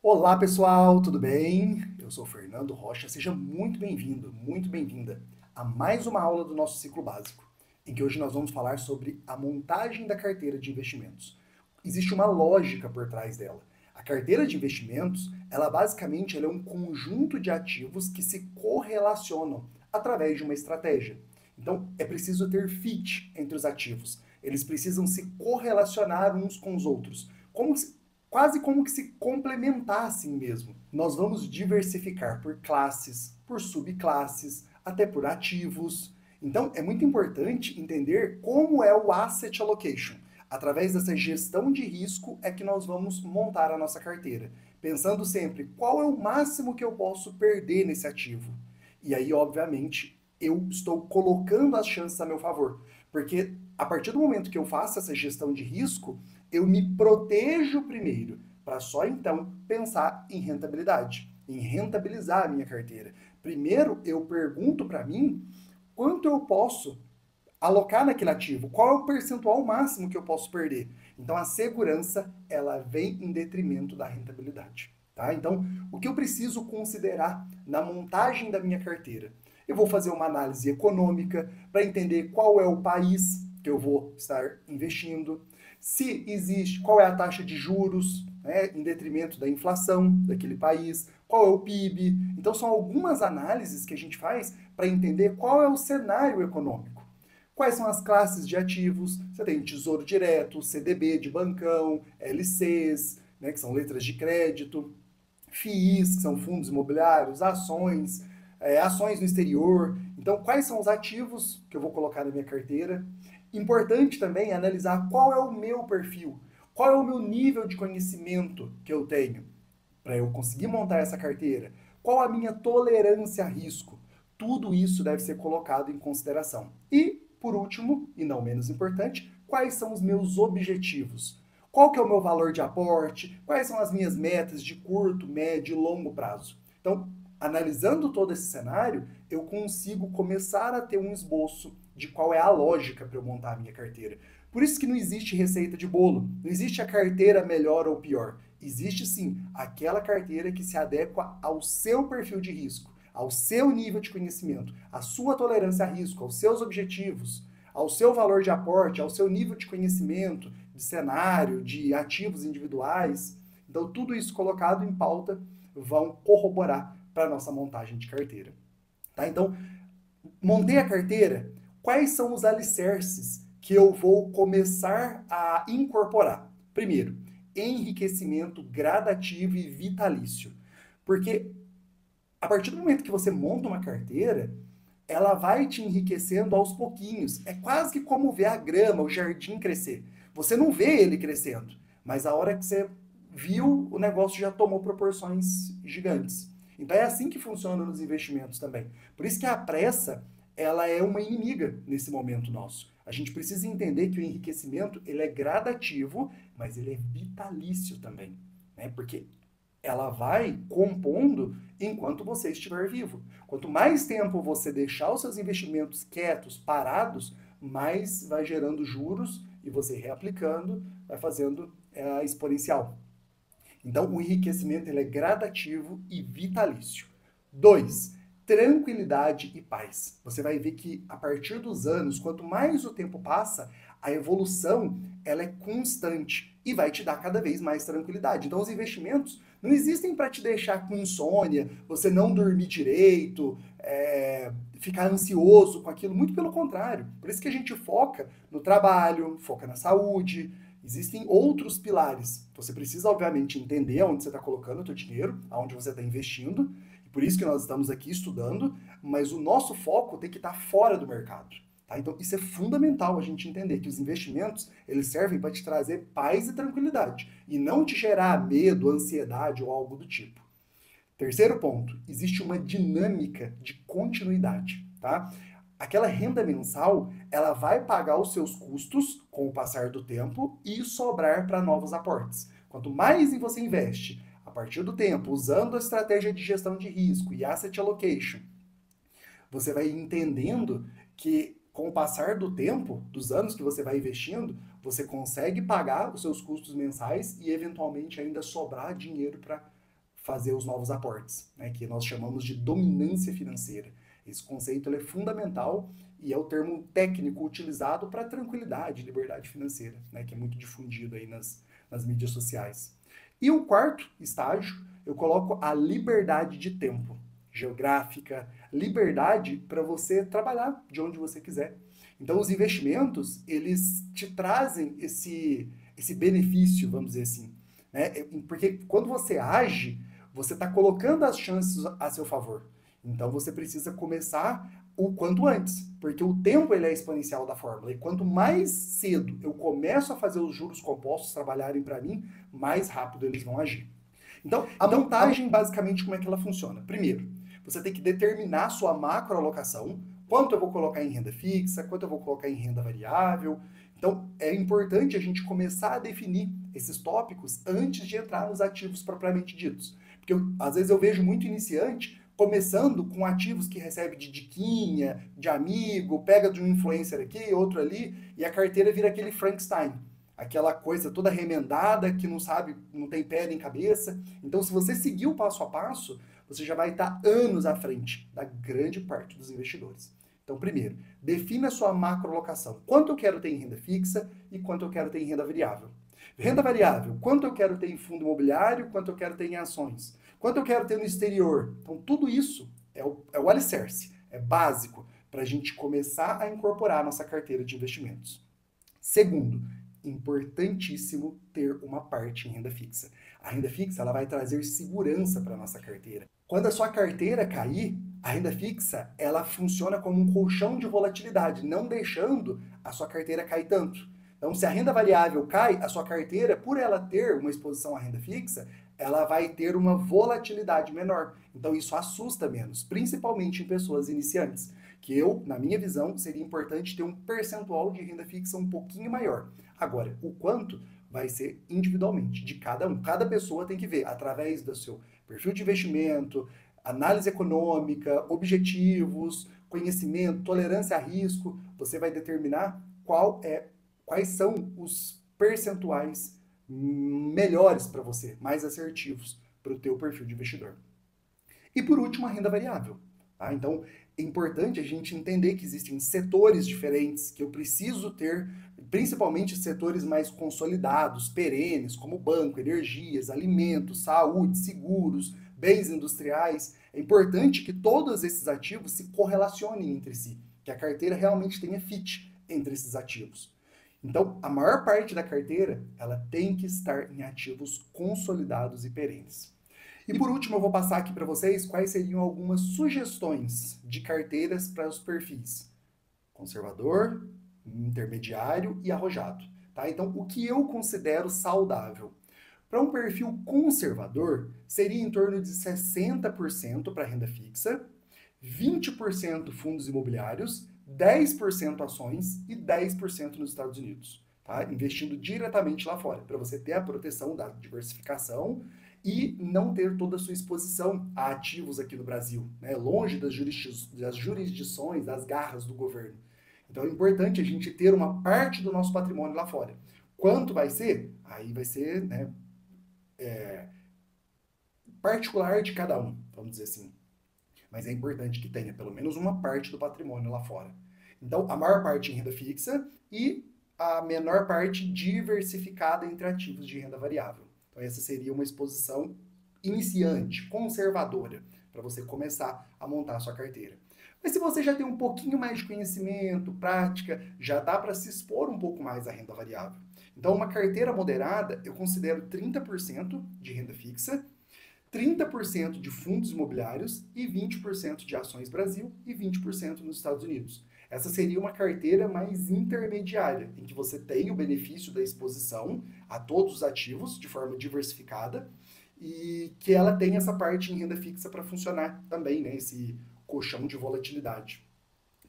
Olá pessoal, tudo bem? Eu sou o Fernando Rocha, seja muito bem-vindo, muito bem-vinda a mais uma aula do nosso ciclo básico, em que hoje nós vamos falar sobre a montagem da carteira de investimentos. Existe uma lógica por trás dela. A carteira de investimentos, ela é um conjunto de ativos que se correlacionam através de uma estratégia. Então, é preciso ter fit entre os ativos. Eles precisam se correlacionar uns com os outros, quase como que se complementassem mesmo. Nós vamos diversificar por classes, por subclasses, até por ativos. Então, é muito importante entender como é o asset allocation. Através dessa gestão de risco é que nós vamos montar a nossa carteira, pensando sempre qual é o máximo que eu posso perder nesse ativo. E aí, obviamente, eu estou colocando as chances a meu favor, porque a partir do momento que eu faço essa gestão de risco, eu me protejo primeiro, para só então pensar em rentabilidade, em rentabilizar a minha carteira. Primeiro, eu pergunto para mim quanto eu posso alocar naquele ativo, qual é o percentual máximo que eu posso perder. Então a segurança, ela vem em detrimento da rentabilidade. Tá? Então, o que eu preciso considerar na montagem da minha carteira? Eu vou fazer uma análise econômica para entender qual é o país que eu vou estar investindo, se existe, qual é a taxa de juros, né, em detrimento da inflação daquele país, qual é o PIB. Então, são algumas análises que a gente faz para entender qual é o cenário econômico. Quais são as classes de ativos? Você tem Tesouro Direto, CDB de bancão, LCs, né, que são letras de crédito, FIIs, que são fundos imobiliários, ações, ações no exterior. Então, quais são os ativos que eu vou colocar na minha carteira? Importante também analisar qual é o meu perfil, qual é o meu nível de conhecimento que eu tenho para eu conseguir montar essa carteira, qual a minha tolerância a risco. Tudo isso deve ser colocado em consideração. E, por último, e não menos importante, quais são os meus objetivos? Qual que é o meu valor de aporte? Quais são as minhas metas de curto, médio e longo prazo? Então, analisando todo esse cenário, eu consigo começar a ter um esboço de qual é a lógica para eu montar a minha carteira. Por isso que não existe receita de bolo, não existe a carteira melhor ou pior. Existe sim aquela carteira que se adequa ao seu perfil de risco, ao seu nível de conhecimento, à sua tolerância a risco, aos seus objetivos, ao seu valor de aporte, ao seu nível de conhecimento, de cenário, de ativos individuais. Então, tudo isso colocado em pauta vão corroborar para a nossa montagem de carteira. Tá? Então, montei a carteira, quais são os alicerces que eu vou começar a incorporar? Primeiro, enriquecimento gradativo e vitalício. Porque a partir do momento que você monta uma carteira, ela vai te enriquecendo aos pouquinhos. É quase que como ver a grama, o jardim crescer. Você não vê ele crescendo, mas a hora que você viu, o negócio já tomou proporções gigantes. Então é assim que funciona nos investimentos também. Por isso que a pressa, ela é uma inimiga nesse momento nosso. A gente precisa entender que o enriquecimento, ele é gradativo, mas ele é vitalício também, né? Porque ela vai compondo enquanto você estiver vivo. Quanto mais tempo você deixar os seus investimentos quietos, parados, mais vai gerando juros e você reaplicando, vai fazendo exponencial. Então, o enriquecimento ele é gradativo e vitalício. 2. Tranquilidade e paz. Você vai ver que a partir dos anos, quanto mais o tempo passa, a evolução ela é constante e vai te dar cada vez mais tranquilidade. Então, os investimentos não existem para te deixar com insônia, você não dormir direito, ficar ansioso com aquilo. Muito pelo contrário. Por isso que a gente foca no trabalho, foca na saúde. Existem outros pilares. Você precisa, obviamente, entender onde você está colocando o seu dinheiro, aonde você está investindo. E por isso que nós estamos aqui estudando, mas o nosso foco tem que estar fora do mercado. Tá? Então, isso é fundamental a gente entender que os investimentos eles servem para te trazer paz e tranquilidade e não te gerar medo, ansiedade ou algo do tipo. Terceiro ponto, existe uma dinâmica de continuidade, tá? Aquela renda mensal, ela vai pagar os seus custos com o passar do tempo e sobrar para novos aportes. Quanto mais você investe a partir do tempo, usando a estratégia de gestão de risco e asset allocation, você vai entendendo que com o passar do tempo, dos anos que você vai investindo, você consegue pagar os seus custos mensais e eventualmente ainda sobrar dinheiro para fazer os novos aportes, né, que nós chamamos de dominância financeira. Esse conceito ele é fundamental e é o termo técnico utilizado para tranquilidade, liberdade financeira, né, que é muito difundido aí nas mídias sociais. E o quarto estágio, eu coloco a liberdade de tempo, geográfica, liberdade para você trabalhar de onde você quiser. Então, os investimentos, eles te trazem esse benefício, vamos dizer assim, né? Porque quando você age, você está colocando as chances a seu favor. Então, você precisa começar o quanto antes, porque o tempo ele é exponencial da fórmula. E quanto mais cedo eu começo a fazer os juros compostos trabalharem para mim, mais rápido eles vão agir. Então, a montagem, basicamente, como é que ela funciona? Primeiro, você tem que determinar sua macroalocação, quanto eu vou colocar em renda fixa, quanto eu vou colocar em renda variável. Então, é importante a gente começar a definir esses tópicos antes de entrar nos ativos propriamente ditos. Porque às vezes eu vejo muito iniciante começando com ativos que recebe de diquinha, de amigo, pega de um influencer aqui, outro ali, e a carteira vira aquele Frankenstein. Aquela coisa toda remendada, que não sabe, não tem pé nem cabeça. Então, se você seguir o passo a passo, você já vai estar anos à frente da grande parte dos investidores. Então, primeiro, defina a sua macroalocação. Quanto eu quero ter em renda fixa e quanto eu quero ter em renda variável. Renda variável, quanto eu quero ter em fundo imobiliário, quanto eu quero ter em ações. Quanto eu quero ter no exterior. Então, tudo isso é o alicerce, é básico para a gente começar a incorporar a nossa carteira de investimentos. Segundo, importantíssimo ter uma parte em renda fixa. A renda fixa ela vai trazer segurança para a nossa carteira. Quando a sua carteira cair, a renda fixa ela funciona como um colchão de volatilidade, não deixando a sua carteira cair tanto. Então, se a renda variável cai, a sua carteira, por ela ter uma exposição à renda fixa, ela vai ter uma volatilidade menor. Então, isso assusta menos, principalmente em pessoas iniciantes. Que eu, na minha visão, seria importante ter um percentual de renda fixa um pouquinho maior. Agora, o quanto vai ser individualmente, de cada um. Cada pessoa tem que ver, através do seu perfil de investimento, análise econômica, objetivos, conhecimento, tolerância a risco, você vai determinar quais são os percentuais melhores para você, mais assertivos para o teu perfil de investidor. E por último, a renda variável. Tá? Então, é importante a gente entender que existem setores diferentes que eu preciso ter, principalmente setores mais consolidados, perenes, como banco, energias, alimentos, saúde, seguros, bens industriais. É importante que todos esses ativos se correlacionem entre si, que a carteira realmente tenha fit entre esses ativos. Então, a maior parte da carteira, ela tem que estar em ativos consolidados e perenes. E por último, eu vou passar aqui para vocês quais seriam algumas sugestões de carteiras para os perfis conservador, intermediário e arrojado. Tá? Então, o que eu considero saudável? Para um perfil conservador, seria em torno de 60% para renda fixa, 20% fundos imobiliários, 10% ações e 10% nos Estados Unidos. Tá? Investindo diretamente lá fora, para você ter a proteção da diversificação e não ter toda a sua exposição a ativos aqui no Brasil, né? Longe das jurisdições, das garras do governo. Então é importante a gente ter uma parte do nosso patrimônio lá fora. Quanto vai ser? Aí vai ser, né, particular de cada um, vamos dizer assim. Mas é importante que tenha pelo menos uma parte do patrimônio lá fora. Então, a maior parte em renda fixa e a menor parte diversificada entre ativos de renda variável. Então, essa seria uma exposição iniciante, conservadora, para você começar a montar a sua carteira. Mas se você já tem um pouquinho mais de conhecimento, prática, já dá para se expor um pouco mais à renda variável. Então, uma carteira moderada, eu considero 30% de renda fixa, 30% de fundos imobiliários e 20% de ações Brasil e 20% nos Estados Unidos. Essa seria uma carteira mais intermediária, em que você tem o benefício da exposição a todos os ativos de forma diversificada e que ela tem essa parte em renda fixa para funcionar também, né, esse colchão de volatilidade,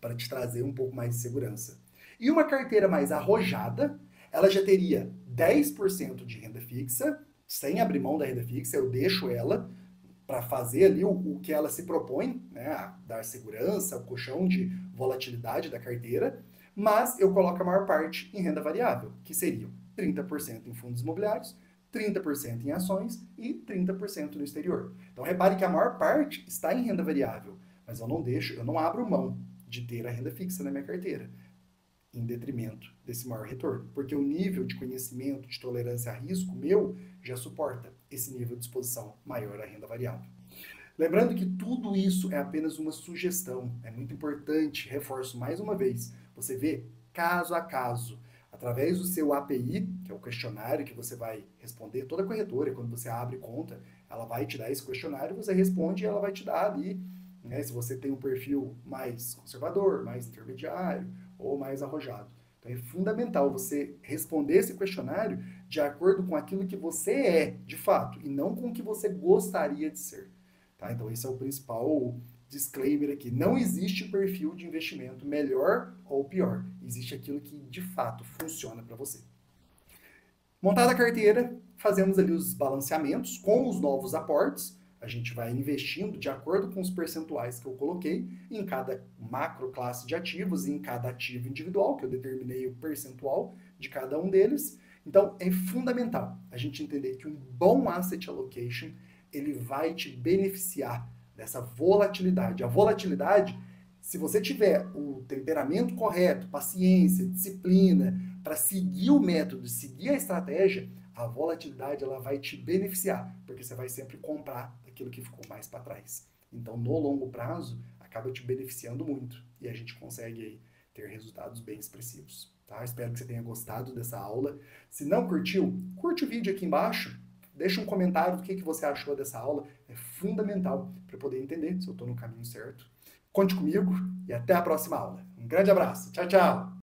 para te trazer um pouco mais de segurança. E uma carteira mais arrojada, ela já teria 10% de renda fixa, sem abrir mão da renda fixa, eu deixo ela para fazer ali o que ela se propõe, né, a dar segurança, o colchão de volatilidade da carteira, mas eu coloco a maior parte em renda variável, que seriam 30% em fundos imobiliários, 30% em ações e 30% no exterior. Então repare que a maior parte está em renda variável, mas eu não abro mão de ter a renda fixa na minha carteira, em detrimento desse maior retorno, porque o nível de conhecimento, de tolerância a risco meu já suporta esse nível de exposição maior à renda variável. Lembrando que tudo isso é apenas uma sugestão, é muito importante, reforço mais uma vez, você vê caso a caso, através do seu API, que é o questionário que você vai responder, toda corretora, quando você abre conta, ela vai te dar esse questionário, você responde e ela vai te dar ali, né, se você tem um perfil mais conservador, mais intermediário ou mais arrojado. Então é fundamental você responder esse questionário de acordo com aquilo que você é, de fato, e não com o que você gostaria de ser. Tá? Então esse é o principal disclaimer aqui. Não existe perfil de investimento melhor ou pior. Existe aquilo que de fato funciona para você. Montada a carteira, fazemos ali os balanceamentos com os novos aportes. A gente vai investindo de acordo com os percentuais que eu coloquei em cada macro classe de ativos, em cada ativo individual, que eu determinei o percentual de cada um deles. Então, é fundamental a gente entender que um bom asset allocation, ele vai te beneficiar dessa volatilidade. A volatilidade, se você tiver o temperamento correto, paciência, disciplina, para seguir o método, seguir a estratégia, a volatilidade ela vai te beneficiar, porque você vai sempre comprar aquilo que ficou mais para trás. Então, no longo prazo, acaba te beneficiando muito e a gente consegue aí ter resultados bem expressivos. Tá? Espero que você tenha gostado dessa aula. Se não curtiu, curte o vídeo aqui embaixo, deixa um comentário do que você achou dessa aula, é fundamental para poder entender se eu estou no caminho certo. Conte comigo e até a próxima aula. Um grande abraço. Tchau, tchau!